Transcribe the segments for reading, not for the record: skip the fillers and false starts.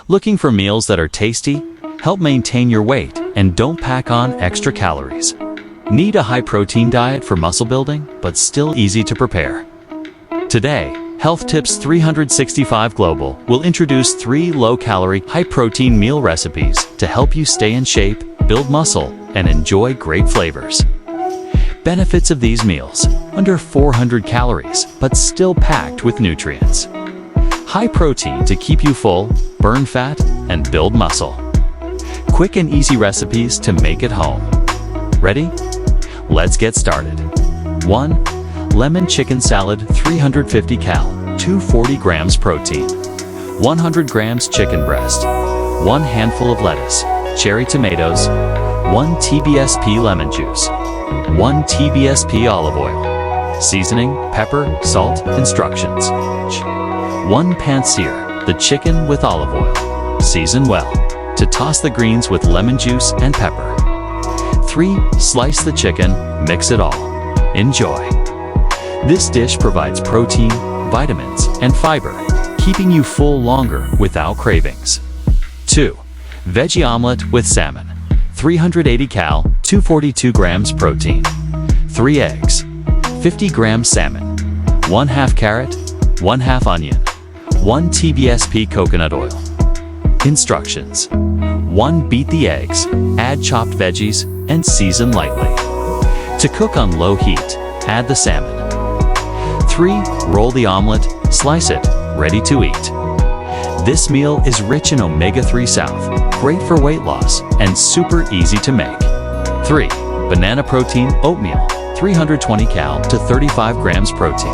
Looking for meals that are tasty, help maintain your weight, and don't pack on extra calories? Need a high-protein diet for muscle building, but still easy to prepare? Today, Health Tips 365 Global will introduce 3 low-calorie, high-protein meal recipes to help you stay in shape, build muscle, and enjoy great flavors. Benefits of these meals: under 400 calories, but still packed with nutrients. High protein to keep you full, burn fat, and build muscle. Quick and easy recipes to make at home. Ready? Let's get started. 1. Lemon chicken salad, 350 cal, 240 grams protein. 100 grams chicken breast. 1 handful of lettuce, cherry tomatoes. 1 TBSP lemon juice. 1 TBSP olive oil. Seasoning, pepper, salt, instructions. 1 pan sear the chicken with olive oil. Season well. To toss the greens with lemon juice and pepper. 3. Slice the chicken, mix it all. Enjoy. This dish provides protein, vitamins, and fiber, keeping you full longer without cravings. 2. Veggie omelet with salmon. 380 cal, 242 grams protein. 3 eggs. 50 grams salmon. 1/2 carrot. 1/2 onion. 1 TBSP coconut oil. Instructions. 1. Beat the eggs, add chopped veggies, and season lightly. To cook on low heat, add the salmon. 3. Roll the omelet, slice it, ready to eat. This meal is rich in omega-3 south, great for weight loss, and super easy to make. 3. Banana protein oatmeal, 320 cal to 35 grams protein.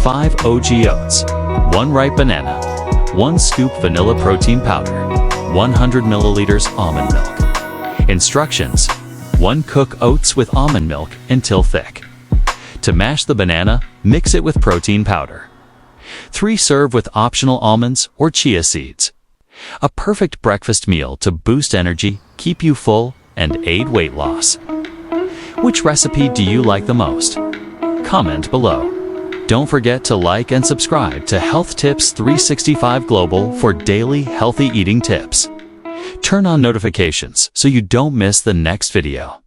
5 OG oats. 1 ripe banana. 1 scoop vanilla protein powder. 100 milliliters almond milk. Instructions. 1. Cook oats with almond milk until thick. To mash the banana, mix it with protein powder. 3. Serve with optional almonds or chia seeds. A perfect breakfast meal to boost energy, keep you full, and aid weight loss. Which recipe do you like the most? Comment below. Don't forget to like and subscribe to Health Tips 365 Global for daily healthy eating tips. Turn on notifications so you don't miss the next video.